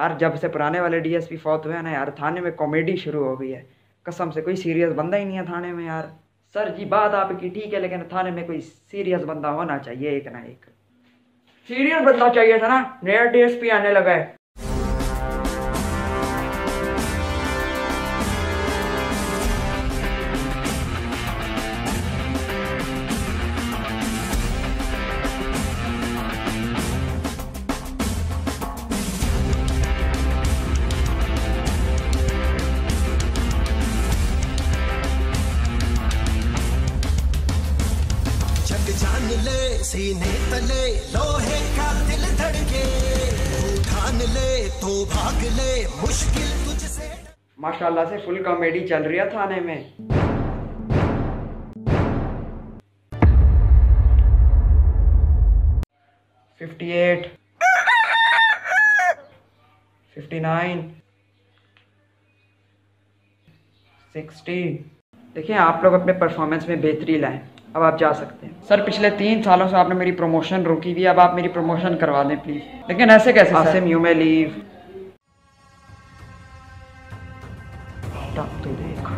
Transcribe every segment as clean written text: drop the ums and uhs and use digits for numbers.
यार जब से पुराने वाले डीएसपी फौत हुए हैं ना यार, थाने में कॉमेडी शुरू हो गई है। कसम से कोई सीरियस बंदा ही नहीं है थाने में यार। सर जी बात आपकी ठीक है, लेकिन थाने में कोई सीरियस बंदा होना चाहिए, एक ना एक सीरियस बंदा चाहिए था ना। नया डीएसपी आने लगा है। जान ले सीने तले लोहे का दिल धड़के, ठान ले तो भाग ले मुश्किल तुझसे। माशाल्लाह से फुल कॉमेडी चल रही है थाने में। $58, $59, $60। देखिए आप लोग अपने परफॉर्मेंस में बेहतरी लाएं। अब आप जा सकते हैं। सर पिछले 3 सालों से आपने मेरी प्रमोशन रोकी हुई है, अब आप मेरी प्रमोशन करवा दें प्लीज। लेकिन ऐसे कैसे आसिम, यू मे लीव। तो देख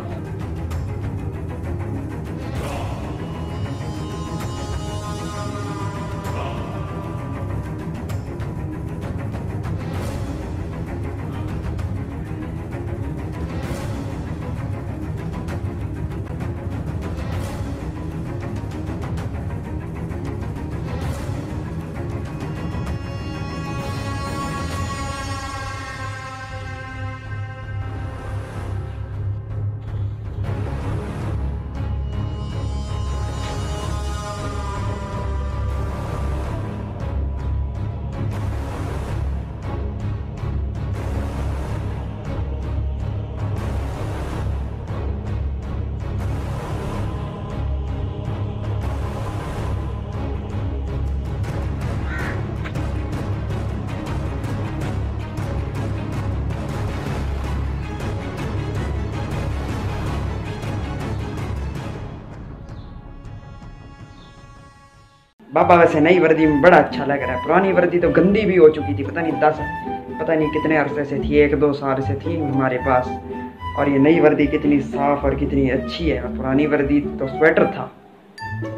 बाबा वैसे नई वर्दी में बड़ा अच्छा लग रहा है। पुरानी वर्दी तो गंदी भी हो चुकी थी, पता नहीं कितने अरसे से थी, 1-2 साल से थी हमारे पास। और ये नई वर्दी कितनी साफ और कितनी अच्छी है। और पुरानी वर्दी तो स्वेटर था,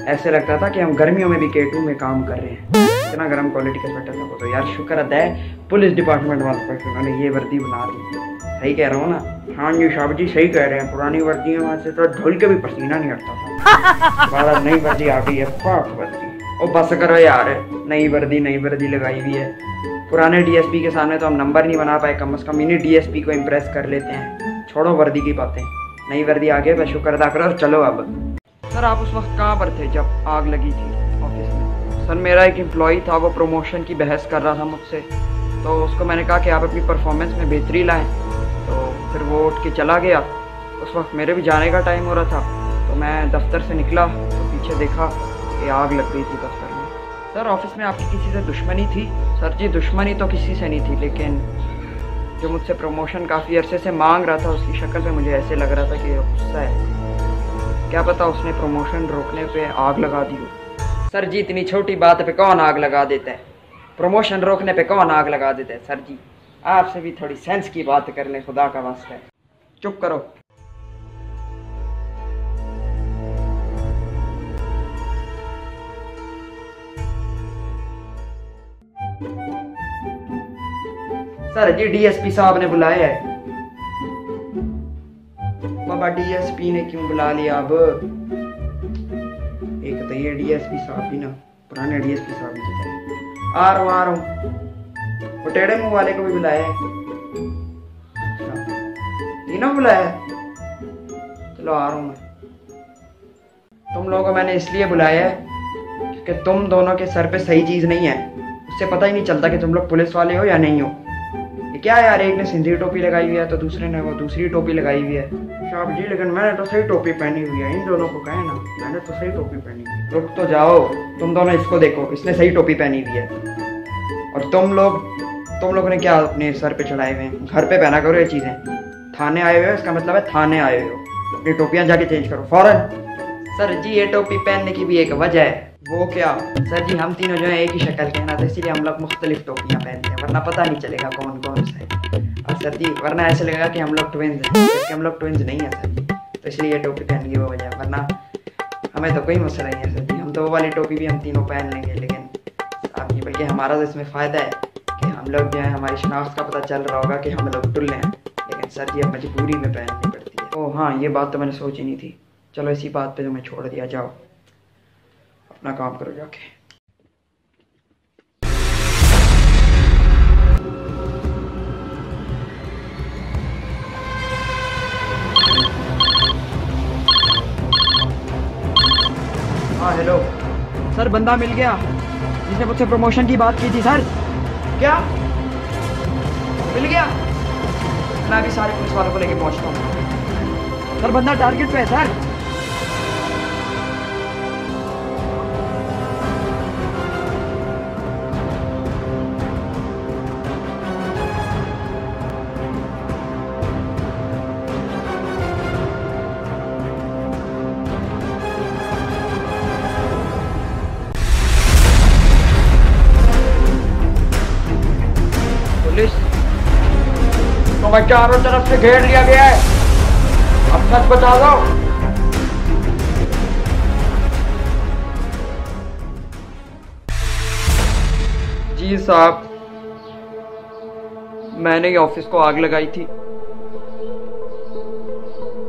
ऐसे लगता था कि हम गर्मियों में भी K2 में काम कर रहे हैं। इतना गर्म क्वालिटी का स्वेटर था वो तो। यार शुक्र अदा है पुलिस डिपार्टमेंट वालों पर, उन्होंने ये वर्दी बना दी। सही कह रहा हूँ ना? हाँ जी साहब जी सही कह रहे हैं। पुरानी वर्दियों से तो धुल के भी पसीना नहीं हटता था। हमारा नई वर्दी आ गई है, पाक वर्दी। ओ बस करो यार, नई वर्दी लगाई हुई है। पुराने डीएसपी के सामने तो हम नंबर नहीं बना पाए, कम से कम इन्हीं डीएसपी को इम्प्रेस कर लेते हैं। छोड़ो वर्दी की बातें, नई वर्दी आ गई, बस शुक्र अदा करो और चलो अब। सर आप उस वक्त कहाँ पर थे जब आग लगी थी ऑफिस में? सर मेरा एक एम्प्लॉई था, वो प्रमोशन की बहस कर रहा था मुझसे, तो उसको मैंने कहा कि आप अपनी परफॉर्मेंस में बेहतरी लाएँ, तो फिर वो उठ के चला गया। उस वक्त मेरे भी जाने का टाइम हो रहा था, तो मैं दफ्तर से निकला तो पीछे देखा कि आग लग गई थी दफ्तर में। सर ऑफिस में आपकी किसी से दुश्मनी थी? सर जी दुश्मनी तो किसी से नहीं थी, लेकिन जो मुझसे प्रमोशन काफ़ी अरसे से मांग रहा था उसकी शक्ल पे मुझे ऐसे लग रहा था कि गुस्सा है। क्या पता उसने प्रमोशन रोकने पे आग लगा दी हो। सर जी इतनी छोटी बात पे कौन आग लगा देता है? प्रमोशन रोकने पे कौन आग लगा देता है? सर जी आपसे भी थोड़ी सेंस की बात कर लें, खुदा का वास्ता है। चुप करो। सर जी डीएसपी साहब ने बुलाया है। बाबा डीएसपी ने क्यों बुला लिया अब? एक तो ये डीएसपी साहब भी ना, पुराने डीएसपी साहब भी तो आ रहा हूँ। वो टेढ़े मुंह वाले को भी बुलाया है, तीनों बुलाया है। चलो आ रहा हूँ मैं। तुम लोगों को मैंने इसलिए बुलाया है कि तुम दोनों के सर पे सही चीज नहीं है। उससे पता ही नहीं चलता कि तुम लोग पुलिस वाले हो या नहीं हो। क्या यार, एक ने सिंधी टोपी लगाई हुई है तो दूसरे ने वो दूसरी टोपी लगाई हुई है। साहब जी लेकिन मैंने तो सही टोपी पहनी हुई है। इन दोनों को कहे ना, मैंने तो सही टोपी पहनी हुई है। रुक तो जाओ, तुम दोनों इसको देखो, इसने सही टोपी पहनी हुई है। और तुम लोगों ने क्या अपने सर पे चढ़ाए हुए हैं? घर पे पहना करो ये चीजें। थाने आए हुए हो, इसका मतलब है थाने आए हुए हो। अपनी टोपियां जाके चेंज करो फौरन। सर जी ये टोपी पहनने की भी एक वजह है। वो क्या? सर जी हम तीनों जो है एक ही शक्ल के हैं ना, तो इसीलिए हम लोग मुख्तलिफ टोपियां पहनते हैं, वरना पता नहीं चलेगा कौन कौन सा है। सर जी, वरना ऐसे लगेगा कि हम लोग ट्विंस हैं, जबकि हम लोग ट्विंस नहीं है सर जी। तो इसलिए ये टोपी पहन की वो वजह, वरना हमें तो कोई मसला नहीं है सर जी। हम तो वो वाली टोपी भी हम तीनों पहन लेंगे, लेकिन आप ये बल्कि हमारा तो इसमें फ़ायदा है कि हम लोग जो है हमारी शनाख्त का पता चल रहा होगा कि हम लोग टुल्ले हैं, लेकिन सर जी अब मजबूरी में पहननी पड़ती है। ओह हाँ, ये बात तो मैंने सोची नहीं थी। चलो इसी बात पे तुम्हें छोड़ दिया, जाओ अपना काम करो जाके। हाँ हेलो सर, बंदा मिल गया जिसने मुझसे प्रमोशन की बात की थी सर। क्या मिल गया? मैं अभी सारे पुलिस वालों को लेके पहुंचता हूँ सर। बंदा टारगेट पे है सर। पुलिस तुम्हें चारों तरफ से घेर लिया गया है, अब सच बता दो। जी साहब, मैंने ही ऑफिस को आग लगाई थी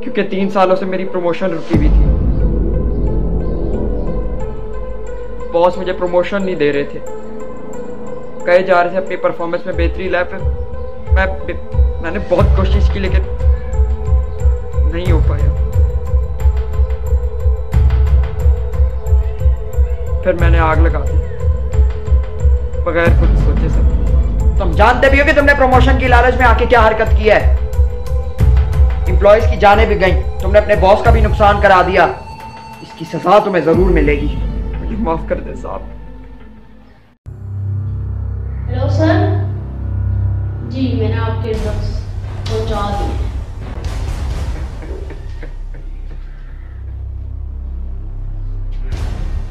क्योंकि 3 सालों से मेरी प्रमोशन रुकी हुई थी। बॉस मुझे प्रमोशन नहीं दे रहे थे, कहे जा रहे थे अपनी परफॉर्मेंस में बेहतरी लाए, पर मैंने बहुत कोशिश की लेकिन नहीं हो पाया। फिर मैंने आग लगा दी बगैर कुछ सोचे सब। तुम जानते भी हो कि तुमने प्रमोशन की लालच में आके क्या हरकत की है। एम्प्लॉयज की जानें भी गई, तुमने अपने बॉस का भी नुकसान करा दिया। इसकी सजा तुम्हें जरूर मिलेगी। मुझे माफ कर दे साहब। हेलो सर जी, मैंने आपके ड्रग्स पहुंचा दिए।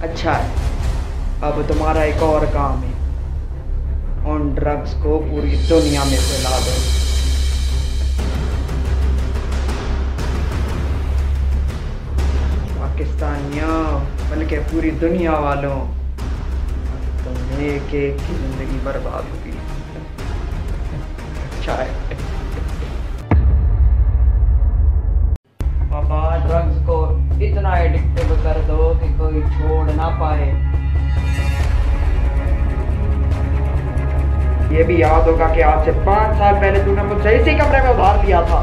अच्छा है, अब तुम्हारा एक और काम है, उन ड्रग्स को पूरी दुनिया में फैला दो। पाकिस्तानियों बल्कि पूरी दुनिया वालों, तुम एक एक की जिंदगी बर्बाद होगी। अच्छा है पापा, ड्रग्स को इतना एडिक्टिव कर दो कि कोई छोड़ ना पाए। ये भी याद होगा कि आज से 5 साल पहले तूने मुझसे इसी कमरे में उधार लिया था।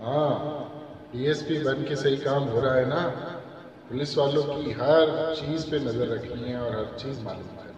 हाँ, डीएसपी बन के सही काम हो रहा है ना। पुलिस वालों की हर चीज पे नजर रखनी है और हर चीज मालूम है।